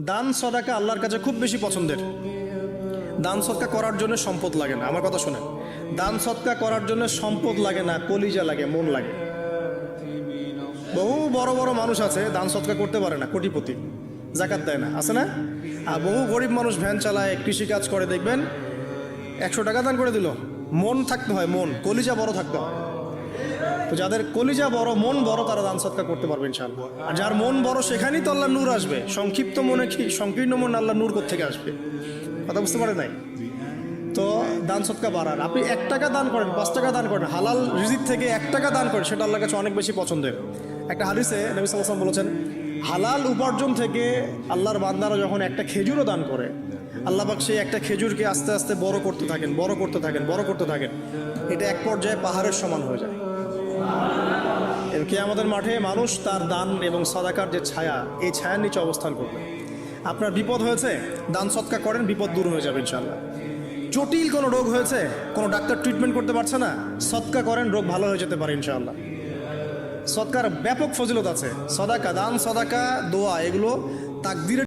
দান সদাকা আল্লাহর কাছে খুব বেশি পছন্দের। দান সদকা করার জন্য সম্পদ লাগে না, আমার কথা শোনেন। দান সদকা করার জন্য সম্পদ লাগে না, কলিজা লাগে, মন লাগে। বহু বড় বড় মানুষ আছে দান সদকা করতে পারে না, কোটিপতি, জাকাত দেয় না, আছে না? আর বহু গরিব মানুষ ভ্যান চালায়, কৃষিকাজ করে, দেখবেন 100 টাকা দান করে দিল। মন থাকতে হয়, মন, কলিজা বড় থাকতে হয়। তো যাদের কলিজা বড়, মন বড়, তারা দান সদকা করতে পারবে ইনশাআল্লাহ। আর যার মন বড় সেখানেই তো আল্লাহ নূর আসবে। সংক্ষিপ্ত মনে কি, সংকীর্ণ মন আল্লাহ নূর কোত্থেকে আসবে? কথা বুঝতে পারে নাই? তো দান সদকা বাড়ান। আপনি 1 টাকা দান করেন, 5 টাকা দান করেন, হালাল রিজিক থেকে 1 টাকা দান করেন, সেটা আল্লাহর কাছে অনেক বেশি পছন্দের। একটা হাদিসে নবী সাল্লাল্লাহু আলাইহি ওয়াসাল্লাম বলেছেন, হালাল উপার্জন থেকে আল্লাহর বান্দারা যখন একটা খেজুরও দান করে, আল্লাহ পাক সেই একটা খেজুরকে আস্তে আস্তে বড় করতে থাকেন, বড় করতে থাকেন, বড় করতে থাকেন। এটা এক পর্যায়ে পাহাড়ের সমান হয়ে যায়। এবং কিয়ামতের মাঠে মানুষ তার দান এবং সাদাকার যে ছায়া, এই ছায়ার নিচে অবস্থান করবে। আপনার বিপদ হয়েছে, দান সদকা করেন, বিপদ দূর হয়ে যাবে ইনশাআল্লাহ। জটিল কোনো রোগ হয়েছে, কোনো ডাক্তার ট্রিটমেন্ট করতে পারছে না, সদকা করেন, রোগ ভালো হয়ে যেতে পারে ইনশাআল্লাহ। সদকার ব্যাপক ফজিলত আছে। সদাকা, দান, সদাকা, দোয়া, এগুলো তাকদীরের